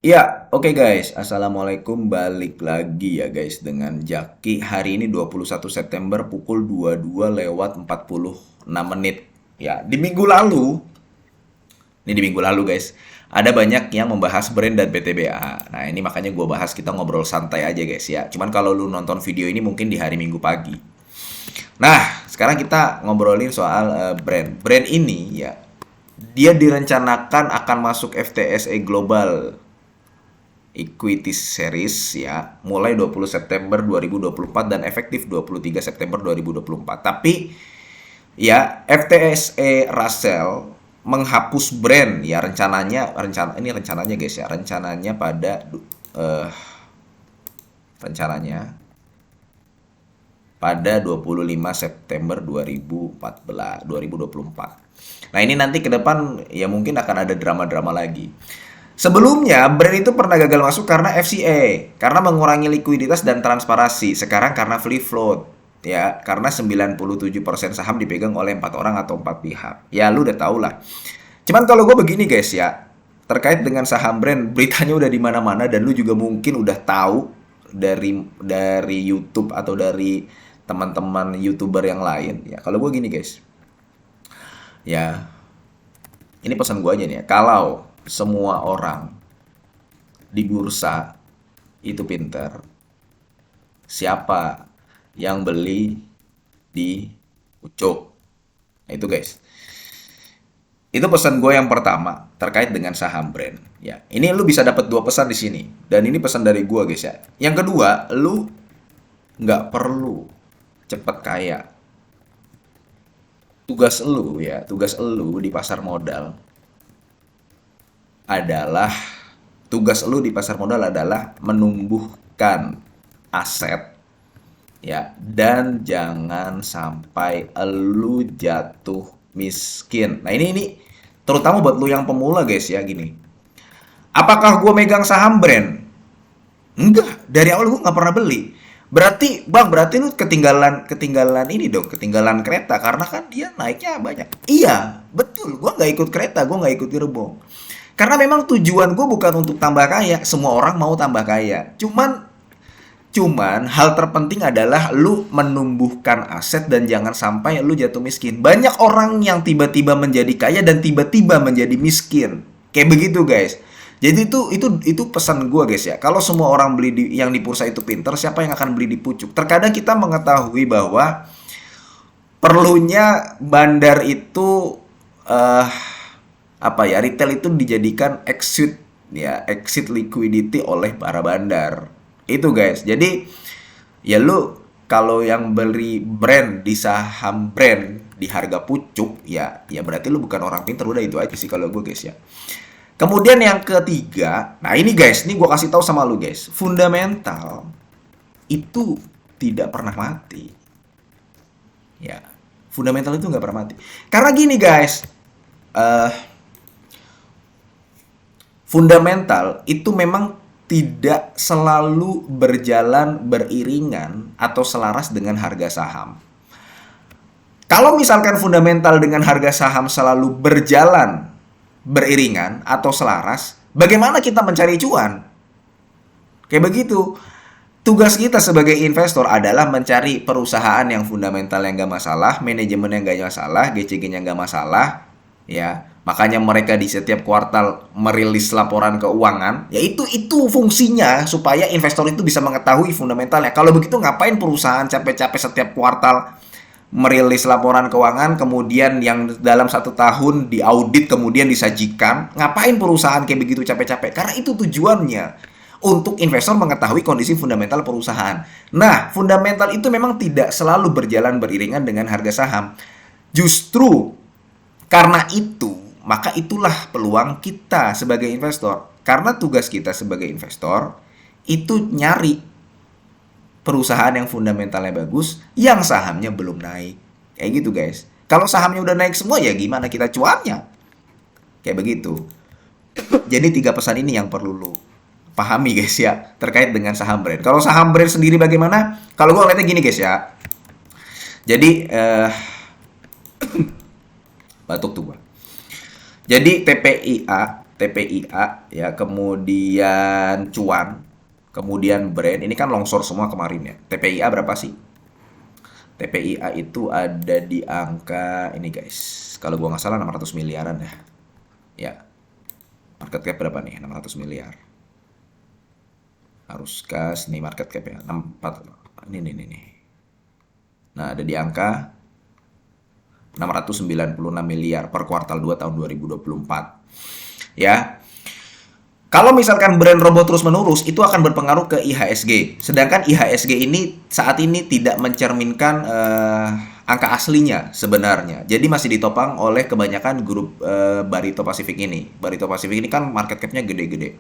Ya, oke guys. Assalamualaikum. Balik lagi ya guys dengan Jaki. Hari ini 21 September pukul 22 lewat 46 menit. Ya, di minggu lalu guys, ada banyak yang membahas brand dan PTBA. Nah, ini makanya gue bahas kita ngobrol santai aja guys ya. Cuman kalau lu nonton video ini mungkin di hari Minggu pagi. Nah, sekarang kita ngobrolin soal brand. Brand ini ya, dia direncanakan akan masuk FTSE Global Equity Series ya, mulai 20 September 2024 dan efektif 23 September 2024. Tapi ya FTSE Russell menghapus brand ya rencananya guys ya, eh, rencananya pada 25 September 2024. Nah, ini nanti ke depan ya mungkin akan ada drama-drama lagi. Sebelumnya, brand itu pernah gagal masuk karena FCA, karena mengurangi likuiditas dan transparansi. Sekarang karena free float, ya, karena 97% saham dipegang oleh 4 orang atau 4 pihak. Ya, lu udah tau lah. Cuman kalau gue begini guys ya, terkait dengan saham brand, beritanya udah di mana-mana dan lu juga mungkin udah tahu dari YouTube atau dari teman-teman YouTuber yang lain. Ya, kalau gue gini guys, ya, ini pesan gue aja nih ya, kalau semua orang di bursa itu pinter, siapa yang beli di pucuk? Nah, itu guys. Itu pesan gue yang pertama terkait dengan saham brand. Ya, ini lu bisa dapat dua pesan di sini. Dan ini pesan dari gue guys ya. Yang kedua, lu nggak perlu cepet kaya. Tugas lu di pasar modal adalah tugas lu di pasar modal adalah menumbuhkan aset ya, dan jangan sampai lu jatuh miskin. Nah, ini terutama buat lu yang pemula guys ya, gini. Apakah gue megang saham brand? Enggak, dari awal gue nggak pernah beli. Berarti lu ketinggalan ketinggalan ini dong, ketinggalan kereta karena kan dia naiknya banyak. Iya, betul. Gue nggak ikut kereta, gue nggak ikut gerbong. Karena memang tujuan gue bukan untuk tambah kaya. Semua orang mau tambah kaya. Cuman hal terpenting adalah lu menumbuhkan aset dan jangan sampai lu jatuh miskin. Banyak orang yang tiba-tiba menjadi kaya dan tiba-tiba menjadi miskin. Kayak begitu, guys. Jadi itu pesan gua guys ya. Kalau semua orang beli yang di bursa itu pinter, siapa yang akan beli di pucuk? Terkadang kita mengetahui bahwa perlunya bandar itu eh apa ya, retail itu dijadikan exit liquidity oleh para bandar itu guys. Jadi ya lu kalau yang beli brand di saham brand di harga pucuk ya berarti lu bukan orang pinter. Udah itu aja sih kalau gue guys ya. Kemudian yang ketiga, nah ini guys, ini gue kasih tahu sama lu guys, fundamental itu tidak pernah mati ya. Fundamental itu nggak pernah mati karena gini guys, eh fundamental itu memang tidak selalu berjalan beriringan atau selaras dengan harga saham. Kalau misalkan fundamental dengan harga saham selalu berjalan beriringan atau selaras, bagaimana kita mencari cuan? Kayak begitu. Tugas kita sebagai investor adalah mencari perusahaan yang fundamental yang nggak masalah, manajemen yang nggak masalah, GCG-nya nggak masalah, ya. Makanya mereka di setiap kuartal merilis laporan keuangan, ya itu fungsinya supaya investor itu bisa mengetahui fundamentalnya. Kalau begitu ngapain perusahaan capek-capek setiap kuartal merilis laporan keuangan, kemudian yang dalam 1 tahun diaudit kemudian disajikan? Ngapain perusahaan kayak begitu capek-capek? Karena itu tujuannya untuk investor mengetahui kondisi fundamental perusahaan. Nah, fundamental itu memang tidak selalu berjalan beriringan dengan harga saham. Justru karena itu, maka itulah peluang kita sebagai investor. Karena tugas kita sebagai investor itu nyari perusahaan yang fundamentalnya bagus, yang sahamnya belum naik. Kayak gitu guys. Kalau sahamnya udah naik semua ya gimana kita cuannya? Kayak begitu. Jadi 3 pesan ini yang perlu lu pahami guys ya, terkait dengan saham brand. Kalau saham brand sendiri bagaimana? Kalau gue ngeliatnya gini guys ya. Jadi batuk tuh gua. Jadi TPIA TPIA ya, kemudian Cuan, kemudian Brand. Ini kan longsor semua kemarin ya. TPIA berapa sih? TPIA itu ada di angka ini guys. Kalau gua nggak salah 600 miliaran ya. Ya, market cap berapa nih? 600 miliar. Harus gas nih market cap ya. 64. Ini. Nah, ada di angka 696 miliar per kuartal 2 tahun 2024. Ya. Kalau misalkan brand robot terus menerus, itu akan berpengaruh ke IHSG. Sedangkan IHSG ini saat ini tidak mencerminkan angka aslinya sebenarnya. Jadi masih ditopang oleh kebanyakan grup Barito Pacific ini. Barito Pacific ini kan market cap-nya gede-gede.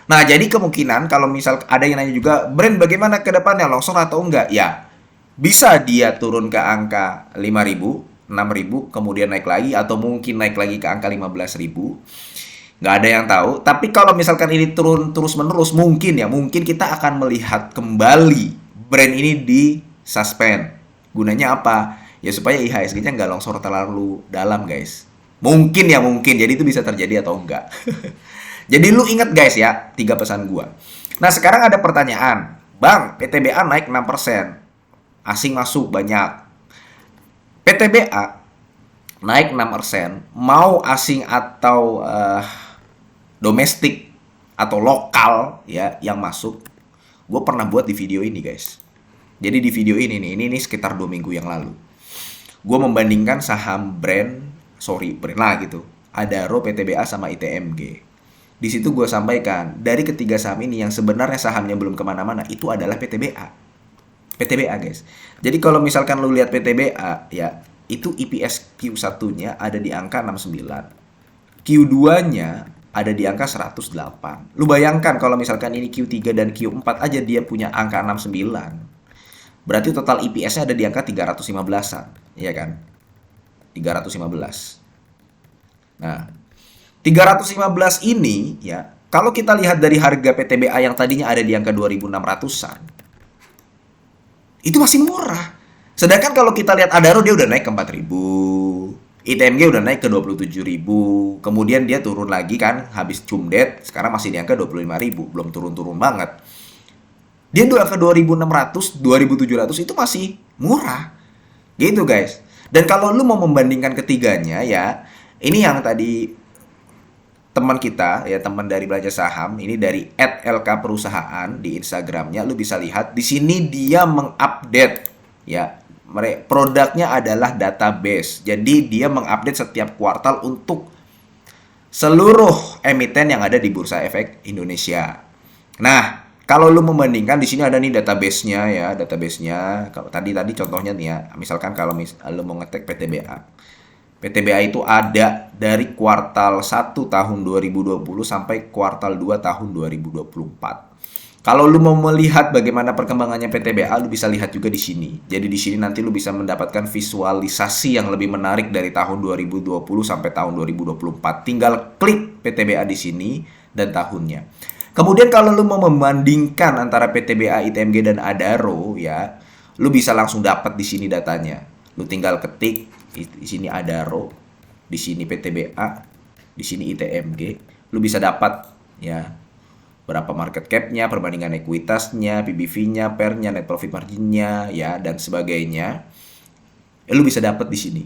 Nah, jadi kemungkinan kalau misal ada yang nanya juga, brand bagaimana ke depannya, longsor atau enggak? Ya, bisa dia turun ke angka 5.000, 6.000, kemudian naik lagi, atau mungkin naik lagi ke angka 15.000. Nggak ada yang tahu. Tapi kalau misalkan ini turun terus-menerus, mungkin kita akan melihat kembali brand ini di suspend. Gunanya apa? Ya supaya IHSG-nya nggak longsor terlalu dalam, guys. Mungkin. Jadi itu bisa terjadi atau enggak. Jadi lu ingat guys ya, 3 pesan gua. Nah, sekarang ada pertanyaan. Bang, PTBA naik 6%. Asing masuk banyak. PTBA naik 6%. Mau asing atau domestik atau lokal ya yang masuk, gue pernah buat di video ini guys. Jadi di video ini sekitar 2 minggu yang lalu, gue membandingkan saham brand lah gitu, Adaro, PTBA sama ITMG. Di situ gue sampaikan dari ketiga saham ini yang sebenarnya sahamnya belum kemana-mana itu adalah PTBA guys. Jadi kalau misalkan lu lihat PTBA ya, itu EPS Q1-nya ada di angka 69, Q2-nya ada di angka 108. Lu bayangkan kalau misalkan ini Q3 dan Q4 aja dia punya angka 69. Berarti total EPS-nya ada di angka 315-an, iya kan? 315. Nah, 315 ini ya, kalau kita lihat dari harga PTBA yang tadinya ada di angka 2.600-an, itu masih murah. Sedangkan kalau kita lihat Adaro, dia udah naik ke 4.000. ITMG udah naik ke 27.000, kemudian dia turun lagi kan, habis cumdet, sekarang masih di angka 25.000, belum turun-turun banget. Dia udah ke 2.600, 2.700 itu masih murah. Gitu guys. Dan kalau lu mau membandingkan ketiganya ya, ini yang tadi teman kita ya, teman dari Belajar Saham, ini dari @lk_perusahaan di Instagramnya, lu bisa lihat di sini dia mengupdate ya. Produknya adalah database. Jadi dia mengupdate setiap kuartal untuk seluruh emiten yang ada di Bursa Efek Indonesia. Nah, kalau lu membandingkan di sini ada nih database-nya ya, Kalau tadi contohnya nih ya, misalkan kalau lu mau ngetek PTBA. PTBA itu ada dari kuartal 1 tahun 2020 sampai kuartal 2 tahun 2024. Kalau lu mau melihat bagaimana perkembangannya PTBA, lu bisa lihat juga di sini. Jadi di sini nanti lu bisa mendapatkan visualisasi yang lebih menarik dari tahun 2020 sampai tahun 2024. Tinggal klik PTBA di sini dan tahunnya. Kemudian kalau lu mau membandingkan antara PTBA, ITMG dan Adaro ya, lu bisa langsung dapat di sini datanya. Lu tinggal ketik di sini Adaro, di sini PTBA, di sini ITMG, lu bisa dapat ya berapa market cap-nya, perbandingan ekuitasnya, PBV-nya, PER-nya, net profit margin-nya, ya, dan sebagainya. Lu bisa dapat di sini.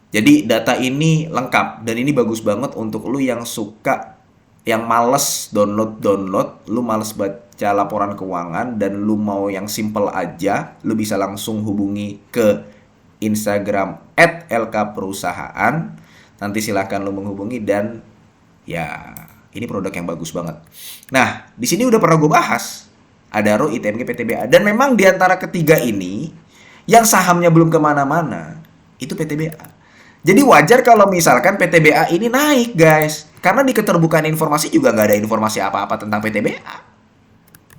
Jadi data ini lengkap dan ini bagus banget untuk lu yang suka, yang males download, lu males baca laporan keuangan dan lu mau yang simple aja, lu bisa langsung hubungi ke Instagram @lkperusahaan. Nanti silahkan lu menghubungi dan ya, ini produk yang bagus banget. Nah, di sini udah pernah gue bahas Adaro, ITMG, PTBA. Dan memang di antara ketiga ini, yang sahamnya belum kemana-mana, itu PTBA. Jadi wajar kalau misalkan PTBA ini naik, guys. Karena di keterbukaan informasi juga nggak ada informasi apa-apa tentang PTBA.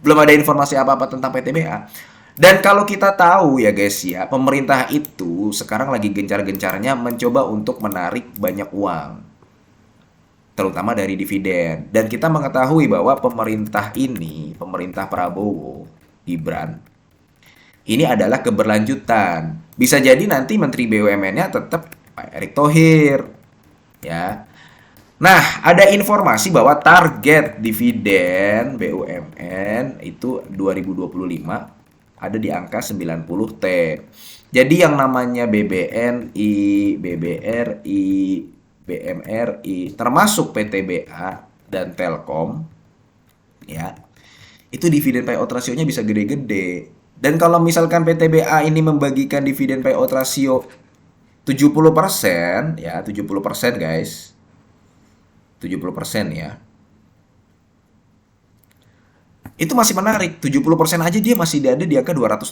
Belum ada informasi apa-apa tentang PTBA. Dan kalau kita tahu ya guys ya, pemerintah itu sekarang lagi gencar-gencarnya mencoba untuk menarik banyak uang, terutama dari dividen. Dan kita mengetahui bahwa pemerintah Prabowo Gibran ini adalah keberlanjutan. Bisa jadi nanti Menteri BUMN-nya tetap Pak Erick Thohir ya. Nah, ada informasi bahwa target dividen BUMN itu 2025 ada di angka 90 T. Jadi yang namanya BBNI, BBRI, BMRI, termasuk PTBA dan Telkom, ya, itu dividen payout rasionya bisa gede-gede. Dan kalau misalkan PTBA ini membagikan dividen payout rasio 70%, ya 70% guys, 70% ya. Itu masih menarik. 70% aja dia masih ada di angka 220.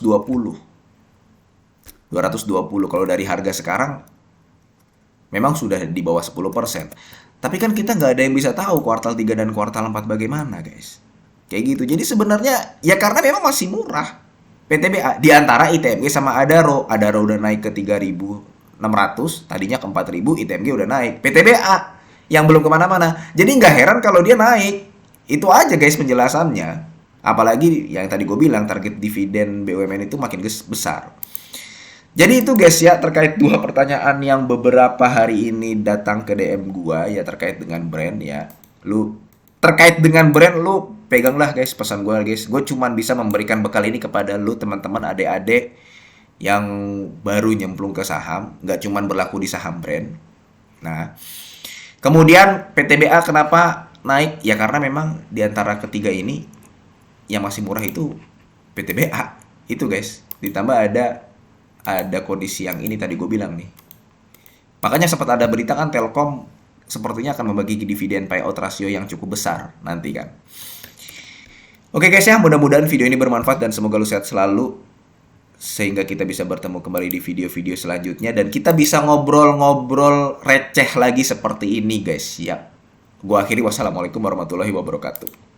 220 kalau dari harga sekarang memang sudah di bawah 10%. Tapi kan kita nggak ada yang bisa tahu kuartal 3 dan kuartal 4 bagaimana, guys. Kayak gitu. Jadi sebenarnya ya karena memang masih murah. PTBA di antara ITMG sama Adaro. Adaro udah naik ke 3.600, tadinya ke 4.000, ITMG udah naik. PTBA yang belum kemana-mana. Jadi nggak heran kalau dia naik. Itu aja guys penjelasannya. Apalagi yang tadi gue bilang target dividen BUMN itu makin besar. Jadi itu guys ya terkait dua pertanyaan yang beberapa hari ini datang ke DM gua ya terkait dengan brand ya. Lu terkait dengan brand lu peganglah guys pesan gua guys. Gue cuman bisa memberikan bekal ini kepada lu teman-teman adik-adik yang baru nyemplung ke saham, nggak cuman berlaku di saham brand. Nah, kemudian PTBA kenapa naik? Ya karena memang di antara ketiga ini yang masih murah itu PTBA itu guys. Ditambah ada kondisi yang ini tadi gue bilang nih. Makanya sempat ada berita kan Telkom sepertinya akan membagi dividen payout rasio yang cukup besar nanti kan. Oke guys ya, mudah-mudahan video ini bermanfaat dan semoga lu sehat selalu sehingga kita bisa bertemu kembali di video-video selanjutnya dan kita bisa ngobrol-ngobrol receh lagi seperti ini guys. Siap. Gua akhiri, wassalamualaikum warahmatullahi wabarakatuh.